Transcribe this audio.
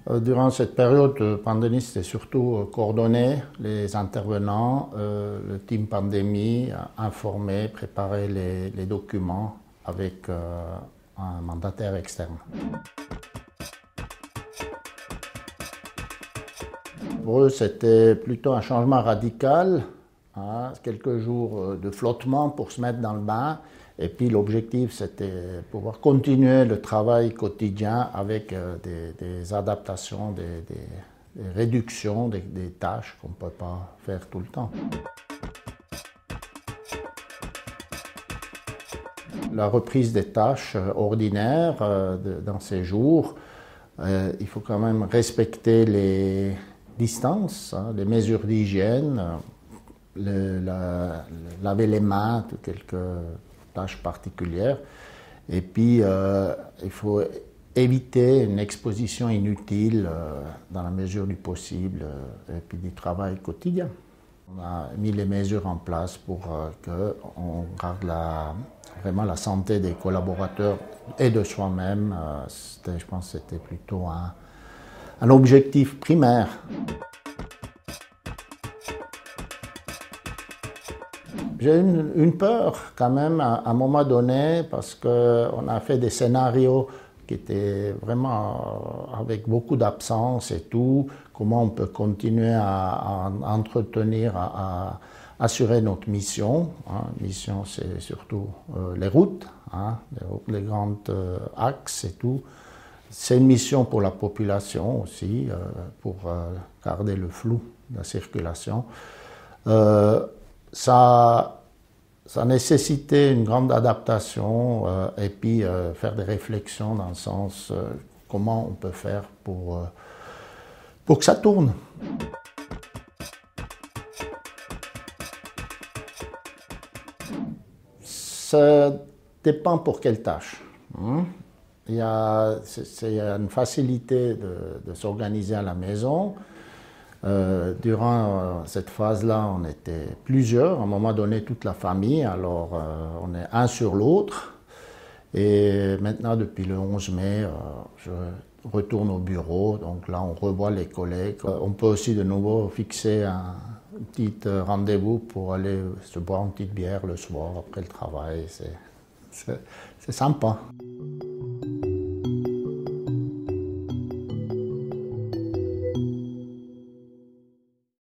Durant cette période pandémie, c'était surtout coordonner les intervenants, le team pandémie, informer, préparer les documents avec un mandataire externe. Pour eux, c'était plutôt un changement radical, quelques jours de flottement pour se mettre dans le bain. Et puis l'objectif, c'était pouvoir continuer le travail quotidien avec des adaptations, des réductions des tâches qu'on ne peut pas faire tout le temps. La reprise des tâches ordinaires dans ces jours, il faut quand même respecter les distances, les mesures d'hygiène, laver les mains, quelques tâches particulières. Et puis, il faut éviter une exposition inutile dans la mesure du possible et puis du travail quotidien. On a mis les mesures en place pour qu'on garde vraiment la santé des collaborateurs et de soi-même. Je pense que c'était plutôt un objectif primaire. J'ai une peur quand même à un moment donné parce qu'on a fait des scénarios qui étaient vraiment avec beaucoup d'absence et tout. Comment on peut continuer à entretenir, à assurer notre mission. Mission, c'est surtout les routes, les grands axes et tout. C'est une mission pour la population aussi, pour garder le flou de la circulation. Ça nécessitait une grande adaptation et puis faire des réflexions dans le sens comment on peut faire pour que ça tourne. Ça dépend pour quelle tâche. Il y a une facilité de s'organiser à la maison. Durant cette phase-là, on était plusieurs, à un moment donné toute la famille, alors on est un sur l'autre. Et maintenant, depuis le 11 mai, je retourne au bureau, donc là on revoit les collègues. On peut aussi de nouveau fixer un petit rendez-vous pour aller se boire une petite bière le soir après le travail, c'est sympa.